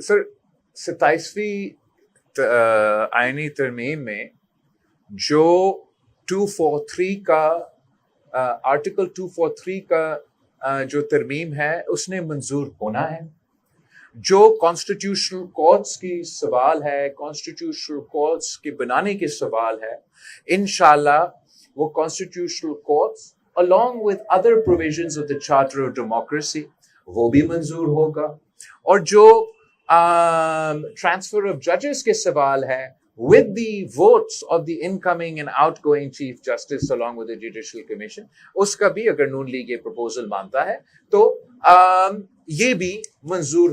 سر 27ویں آئینی ترمیم میں جو 243 کا آرٹیکل 243 کا جو ترمیم ہے اس نے منظور ہونا ہے. جو کانسٹیٹیوشنل کورٹس کی سوال ہے, کانسٹیٹیوشنل کورٹس کے بنانے کے سوال ہے, انشاءاللہ وہ constitutional courts along with other provisions of the Charter of Democracy وہ بھی منظور ہوگا. اور جو ٹرانسفر آف ججز کے سوال ہے with the votes of the incoming and outgoing Chief Justice along with the Judicial Commission, اس کا بھی اگر نون لیگ یہ پروپوزل مانتا ہے تو یہ بھی منظور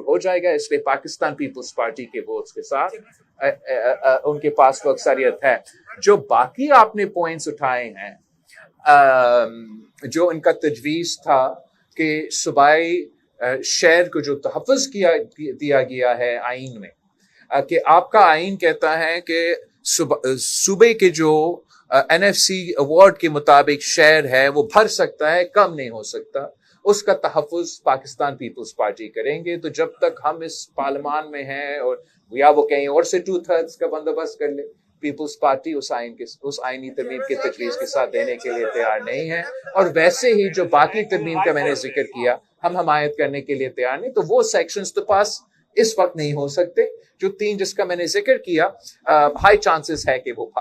ہو جائے گا. اس لیے پاکستان پیپلز پارٹی کے ووٹس کے ساتھ ان کے پاس وہ اکثریت ہے. جو باقی آپ نے پوائنٹس اٹھائے ہیں, جو ان کا تجویز تھا کہ صوبائی شہر کو جو تحفظ دیا گیا ہے آئین میں, کہ آپ کا آئین کہتا ہے کہ صوبے کے جو NFC ایوارڈ کے مطابق شہر ہے وہ بھر سکتا ہے, کم نہیں ہو سکتا. اس کا تحفظ پاکستان پیپلز پارٹی کریں گے. تو جب تک ہم اس پارلیمان میں ہیں اور یا وہ کہیں اور سے 2/3 کا بندوبست کر لے, پیپلز پارٹی اس آئینی ترمیم کے تجویز کے ساتھ دینے کے لیے تیار نہیں ہے. اور ویسے ہی جو باقی ترمیم کا میں نے ذکر کیا ہم حمایت کرنے کے لیے تیار نہیں. تو وہ سیکشنز تو پاس اس وقت نہیں ہو سکتے. جو 3 جس کا میں نے ذکر کیا ہائی چانسز ہے کہ وہ پاس